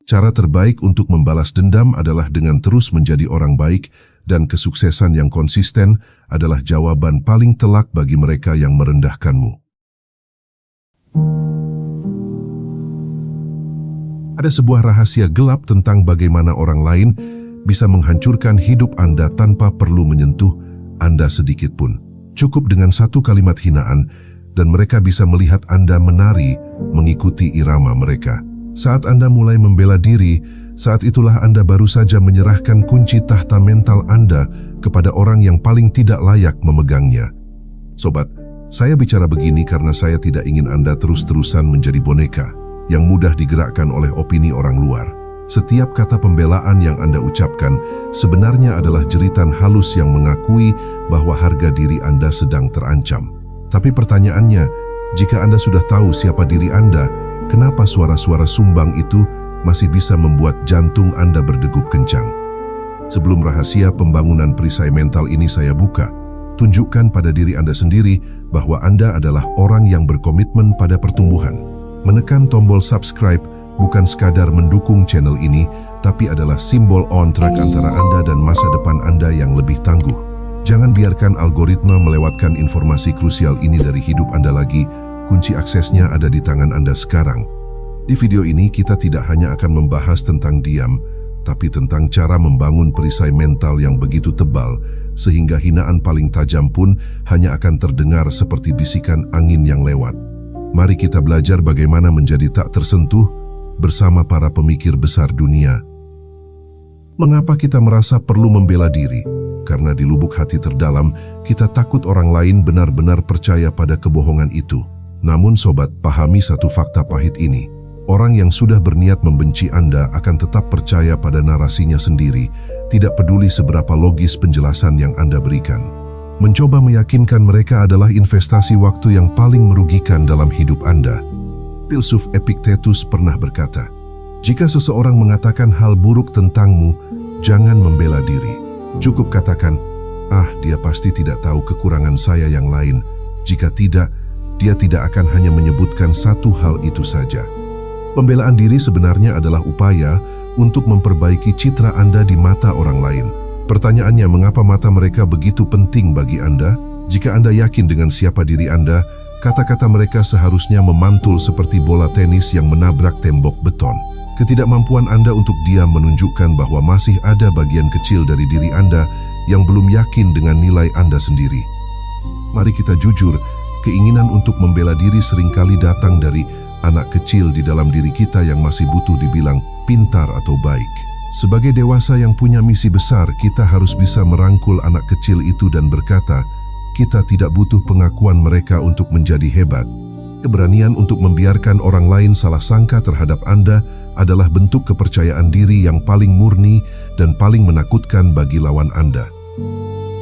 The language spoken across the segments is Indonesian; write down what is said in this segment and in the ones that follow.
Cara terbaik untuk membalas dendam adalah dengan terus menjadi orang baik, dan kesuksesan yang konsisten adalah jawaban paling telak bagi mereka yang merendahkanmu. Ada sebuah rahasia gelap tentang bagaimana orang lain bisa menghancurkan hidup Anda tanpa perlu menyentuh Anda sedikit pun. Cukup dengan satu kalimat hinaan, dan mereka bisa melihat Anda menari mengikuti irama mereka. Saat Anda mulai membela diri, saat itulah Anda baru saja menyerahkan kunci tahta mental Anda kepada orang yang paling tidak layak memegangnya. Sobat, saya bicara begini karena saya tidak ingin Anda terus-terusan menjadi boneka yang mudah digerakkan oleh opini orang luar. Setiap kata pembelaan yang Anda ucapkan sebenarnya adalah jeritan halus yang mengakui bahwa harga diri Anda sedang terancam. Tapi pertanyaannya, jika Anda sudah tahu siapa diri Anda, kenapa suara-suara sumbang itu masih bisa membuat jantung Anda berdegup kencang? Sebelum rahasia pembangunan perisai mental ini saya buka, tunjukkan pada diri Anda sendiri bahwa Anda adalah orang yang berkomitmen pada pertumbuhan. Menekan tombol subscribe bukan sekadar mendukung channel ini, tapi adalah simbol on track antara Anda dan masa depan Anda yang lebih tangguh. Jangan biarkan algoritma melewatkan informasi krusial ini dari hidup Anda lagi. Kunci aksesnya ada di tangan Anda sekarang. Di video ini kita tidak hanya akan membahas tentang diam, tapi tentang cara membangun perisai mental yang begitu tebal, sehingga hinaan paling tajam pun hanya akan terdengar seperti bisikan angin yang lewat. Mari kita belajar bagaimana menjadi tak tersentuh bersama para pemikir besar dunia. Mengapa kita merasa perlu membela diri? Karena di lubuk hati terdalam, kita takut orang lain benar-benar percaya pada kebohongan itu. Namun sobat, pahami satu fakta pahit ini. Orang yang sudah berniat membenci Anda akan tetap percaya pada narasinya sendiri, tidak peduli seberapa logis penjelasan yang Anda berikan. Mencoba meyakinkan mereka adalah investasi waktu yang paling merugikan dalam hidup Anda. Filsuf Epictetus pernah berkata, "Jika seseorang mengatakan hal buruk tentangmu, jangan membela diri. Cukup katakan, dia pasti tidak tahu kekurangan saya yang lain. Jika tidak, dia tidak akan hanya menyebutkan satu hal itu saja." Pembelaan diri sebenarnya adalah upaya untuk memperbaiki citra Anda di mata orang lain. Pertanyaannya, mengapa mata mereka begitu penting bagi Anda? Jika Anda yakin dengan siapa diri Anda, kata-kata mereka seharusnya memantul seperti bola tenis yang menabrak tembok beton. Ketidakmampuan Anda untuk diam menunjukkan bahwa masih ada bagian kecil dari diri Anda yang belum yakin dengan nilai Anda sendiri. Mari kita jujur, keinginan untuk membela diri seringkali datang dari anak kecil di dalam diri kita yang masih butuh dibilang pintar atau baik. Sebagai dewasa yang punya misi besar, kita harus bisa merangkul anak kecil itu dan berkata, kita tidak butuh pengakuan mereka untuk menjadi hebat. Keberanian untuk membiarkan orang lain salah sangka terhadap Anda adalah bentuk kepercayaan diri yang paling murni dan paling menakutkan bagi lawan Anda.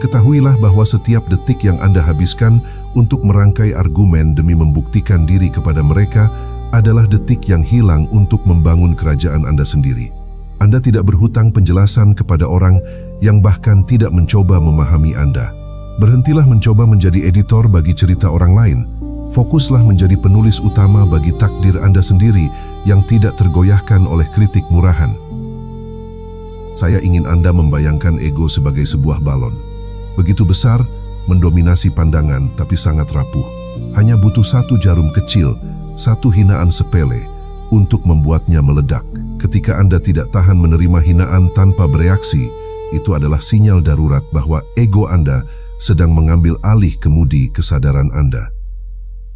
Ketahuilah bahwa setiap detik yang Anda habiskan untuk merangkai argumen demi membuktikan diri kepada mereka adalah detik yang hilang untuk membangun kerajaan Anda sendiri. Anda tidak berhutang penjelasan kepada orang yang bahkan tidak mencoba memahami Anda. Berhentilah mencoba menjadi editor bagi cerita orang lain. Fokuslah menjadi penulis utama bagi takdir Anda sendiri yang tidak tergoyahkan oleh kritik murahan. Saya ingin Anda membayangkan ego sebagai sebuah balon. Begitu besar, mendominasi pandangan, tapi sangat rapuh. Hanya butuh satu jarum kecil, satu hinaan sepele, untuk membuatnya meledak. Ketika Anda tidak tahan menerima hinaan tanpa bereaksi, itu adalah sinyal darurat bahwa ego Anda sedang mengambil alih kemudi kesadaran Anda.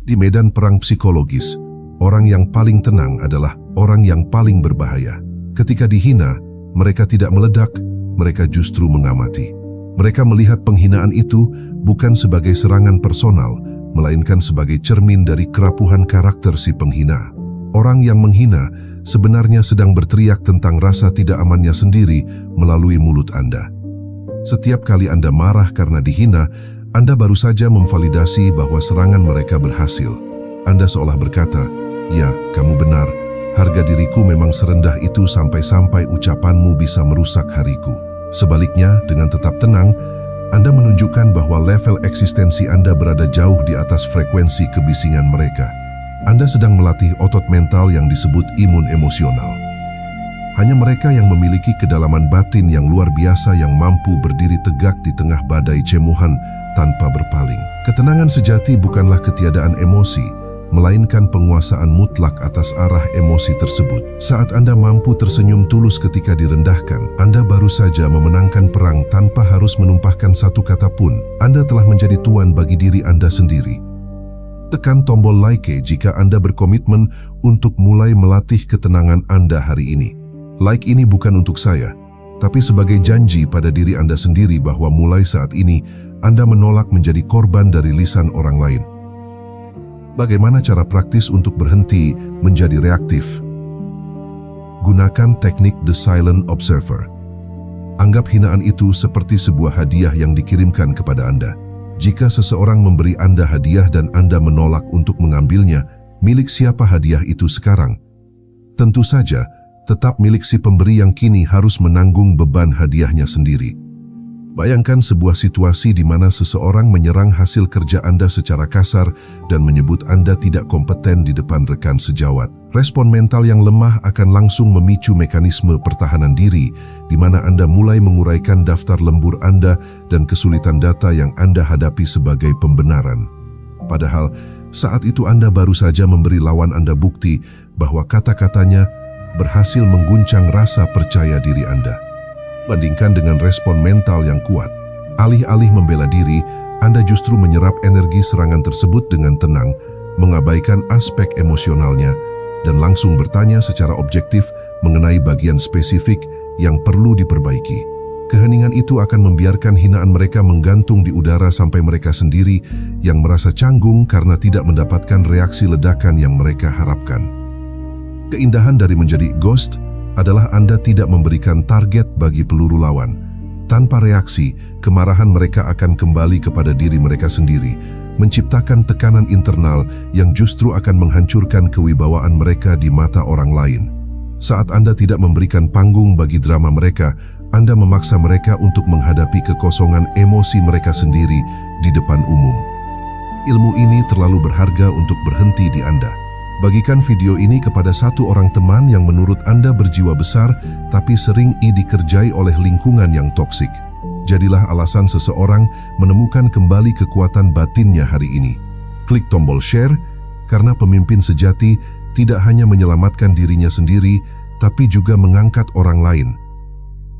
Di medan perang psikologis, orang yang paling tenang adalah orang yang paling berbahaya. Ketika dihina, mereka tidak meledak, mereka justru mengamati. Mereka melihat penghinaan itu bukan sebagai serangan personal, melainkan sebagai cermin dari kerapuhan karakter si penghina. Orang yang menghina sebenarnya sedang berteriak tentang rasa tidak amannya sendiri melalui mulut Anda. Setiap kali Anda marah karena dihina, Anda baru saja memvalidasi bahwa serangan mereka berhasil. Anda seolah berkata, "Ya, kamu benar, harga diriku memang serendah itu sampai-sampai ucapanmu bisa merusak hariku." Sebaliknya, dengan tetap tenang, Anda menunjukkan bahwa level eksistensi Anda berada jauh di atas frekuensi kebisingan mereka. Anda sedang melatih otot mental yang disebut imun emosional. Hanya mereka yang memiliki kedalaman batin yang luar biasa yang mampu berdiri tegak di tengah badai cemohan tanpa berpaling. Ketenangan sejati bukanlah ketiadaan emosi, melainkan penguasaan mutlak atas arah emosi tersebut. Saat Anda mampu tersenyum tulus ketika direndahkan, Anda baru saja memenangkan perang tanpa harus menumpahkan satu kata pun. Anda telah menjadi tuan bagi diri Anda sendiri. Tekan tombol like jika Anda berkomitmen untuk mulai melatih ketenangan Anda hari ini. Like ini bukan untuk saya, tapi sebagai janji pada diri Anda sendiri bahwa mulai saat ini Anda menolak menjadi korban dari lisan orang lain. Bagaimana cara praktis untuk berhenti menjadi reaktif? Gunakan teknik The Silent Observer. Anggap hinaan itu seperti sebuah hadiah yang dikirimkan kepada Anda. Jika seseorang memberi Anda hadiah dan Anda menolak untuk mengambilnya, milik siapa hadiah itu sekarang? Tentu saja, tetap milik si pemberi yang kini harus menanggung beban hadiahnya sendiri. Bayangkan sebuah situasi di mana seseorang menyerang hasil kerja Anda secara kasar dan menyebut Anda tidak kompeten di depan rekan sejawat. Respon mental yang lemah akan langsung memicu mekanisme pertahanan diri, di mana Anda mulai menguraikan daftar lembur Anda dan kesulitan data yang Anda hadapi sebagai pembenaran. Padahal, saat itu Anda baru saja memberi lawan Anda bukti bahwa kata-katanya berhasil mengguncang rasa percaya diri Anda. Bandingkan dengan respon mental yang kuat. Alih-alih membela diri, Anda justru menyerap energi serangan tersebut dengan tenang, mengabaikan aspek emosionalnya, dan langsung bertanya secara objektif mengenai bagian spesifik yang perlu diperbaiki. Keheningan itu akan membiarkan hinaan mereka menggantung di udara sampai mereka sendiri yang merasa canggung karena tidak mendapatkan reaksi ledakan yang mereka harapkan. Keindahan dari menjadi ghost adalah Anda tidak memberikan target bagi peluru lawan. Tanpa reaksi, kemarahan mereka akan kembali kepada diri mereka sendiri, menciptakan tekanan internal yang justru akan menghancurkan kewibawaan mereka di mata orang lain. Saat Anda tidak memberikan panggung bagi drama mereka, Anda memaksa mereka untuk menghadapi kekosongan emosi mereka sendiri di depan umum. Ilmu ini terlalu berharga untuk berhenti di Anda. Bagikan video ini kepada satu orang teman yang menurut Anda berjiwa besar tapi sering dikerjai oleh lingkungan yang toksik. Jadilah alasan seseorang menemukan kembali kekuatan batinnya hari ini. Klik tombol share karena pemimpin sejati tidak hanya menyelamatkan dirinya sendiri tapi juga mengangkat orang lain.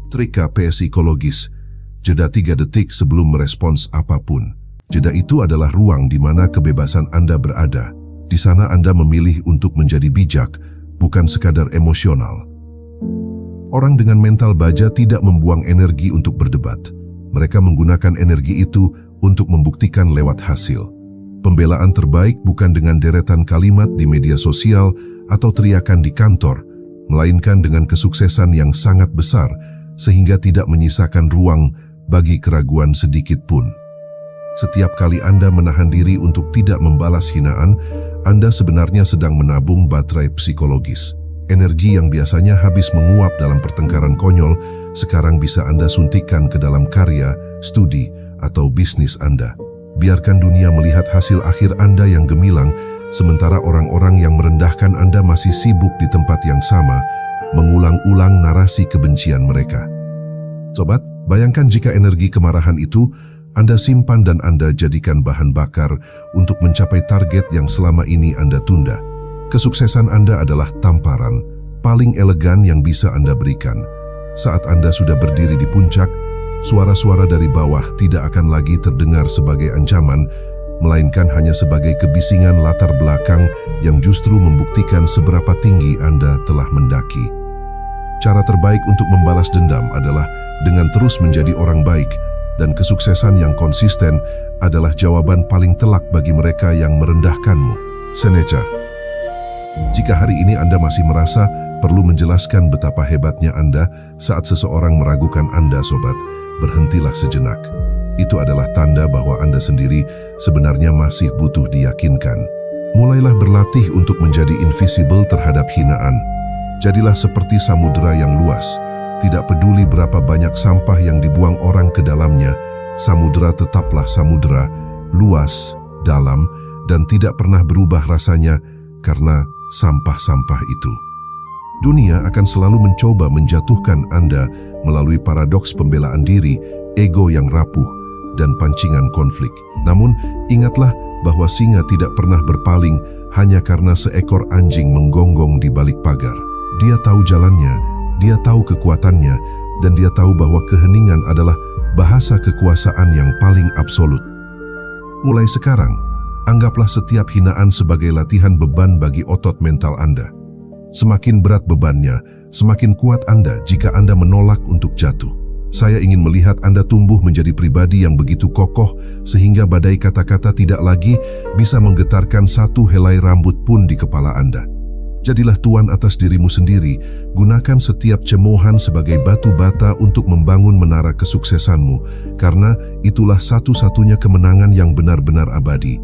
Trik KP psikologis. Jeda 3 detik sebelum merespons apapun. Jeda itu adalah ruang di mana kebebasan Anda berada. Di sana Anda memilih untuk menjadi bijak, bukan sekadar emosional. Orang dengan mental baja tidak membuang energi untuk berdebat. Mereka menggunakan energi itu untuk membuktikan lewat hasil. Pembelaan terbaik bukan dengan deretan kalimat di media sosial atau teriakan di kantor, melainkan dengan kesuksesan yang sangat besar sehingga tidak menyisakan ruang bagi keraguan sedikit pun. Setiap kali Anda menahan diri untuk tidak membalas hinaan, Anda sebenarnya sedang menabung baterai psikologis. Energi yang biasanya habis menguap dalam pertengkaran konyol, sekarang bisa Anda suntikkan ke dalam karya, studi, atau bisnis Anda. Biarkan dunia melihat hasil akhir Anda yang gemilang, sementara orang-orang yang merendahkan Anda masih sibuk di tempat yang sama, mengulang-ulang narasi kebencian mereka. Sobat, bayangkan jika energi kemarahan itu Anda simpan dan Anda jadikan bahan bakar untuk mencapai target yang selama ini Anda tunda. Kesuksesan Anda adalah tamparan paling elegan yang bisa Anda berikan. Saat Anda sudah berdiri di puncak, suara-suara dari bawah tidak akan lagi terdengar sebagai ancaman, melainkan hanya sebagai kebisingan latar belakang yang justru membuktikan seberapa tinggi Anda telah mendaki. Cara terbaik untuk membalas dendam adalah dengan terus menjadi orang baik, dan kesuksesan yang konsisten adalah jawaban paling telak bagi mereka yang merendahkanmu. Seneca. Jika hari ini Anda masih merasa perlu menjelaskan betapa hebatnya Anda saat seseorang meragukan Anda, sobat, berhentilah sejenak. Itu adalah tanda bahwa Anda sendiri sebenarnya masih butuh diyakinkan. Mulailah berlatih untuk menjadi invisible terhadap hinaan. Jadilah seperti samudera yang luas. Tidak peduli berapa banyak sampah yang dibuang orang ke dalamnya, samudera tetaplah samudera, luas, dalam, dan tidak pernah berubah rasanya karena sampah-sampah itu. Dunia akan selalu mencoba menjatuhkan Anda melalui paradoks pembelaan diri, ego yang rapuh, dan pancingan konflik. Namun, ingatlah bahwa singa tidak pernah berpaling hanya karena seekor anjing menggonggong di balik pagar. Dia tahu jalannya, dia tahu kekuatannya, dan dia tahu bahwa keheningan adalah bahasa kekuasaan yang paling absolut. Mulai sekarang, anggaplah setiap hinaan sebagai latihan beban bagi otot mental Anda. Semakin berat bebannya, semakin kuat Anda jika Anda menolak untuk jatuh. Saya ingin melihat Anda tumbuh menjadi pribadi yang begitu kokoh sehingga badai kata-kata tidak lagi bisa menggetarkan satu helai rambut pun di kepala Anda. Jadilah tuan atas dirimu sendiri, gunakan setiap cemoohan sebagai batu bata untuk membangun menara kesuksesanmu, karena itulah satu-satunya kemenangan yang benar-benar abadi.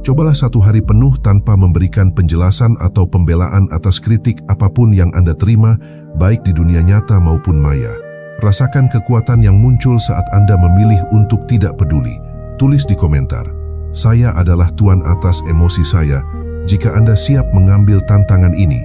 Cobalah satu hari penuh tanpa memberikan penjelasan atau pembelaan atas kritik apapun yang Anda terima, baik di dunia nyata maupun maya. Rasakan kekuatan yang muncul saat Anda memilih untuk tidak peduli. Tulis di komentar, "Saya adalah tuan atas emosi saya." Jika Anda siap mengambil tantangan ini,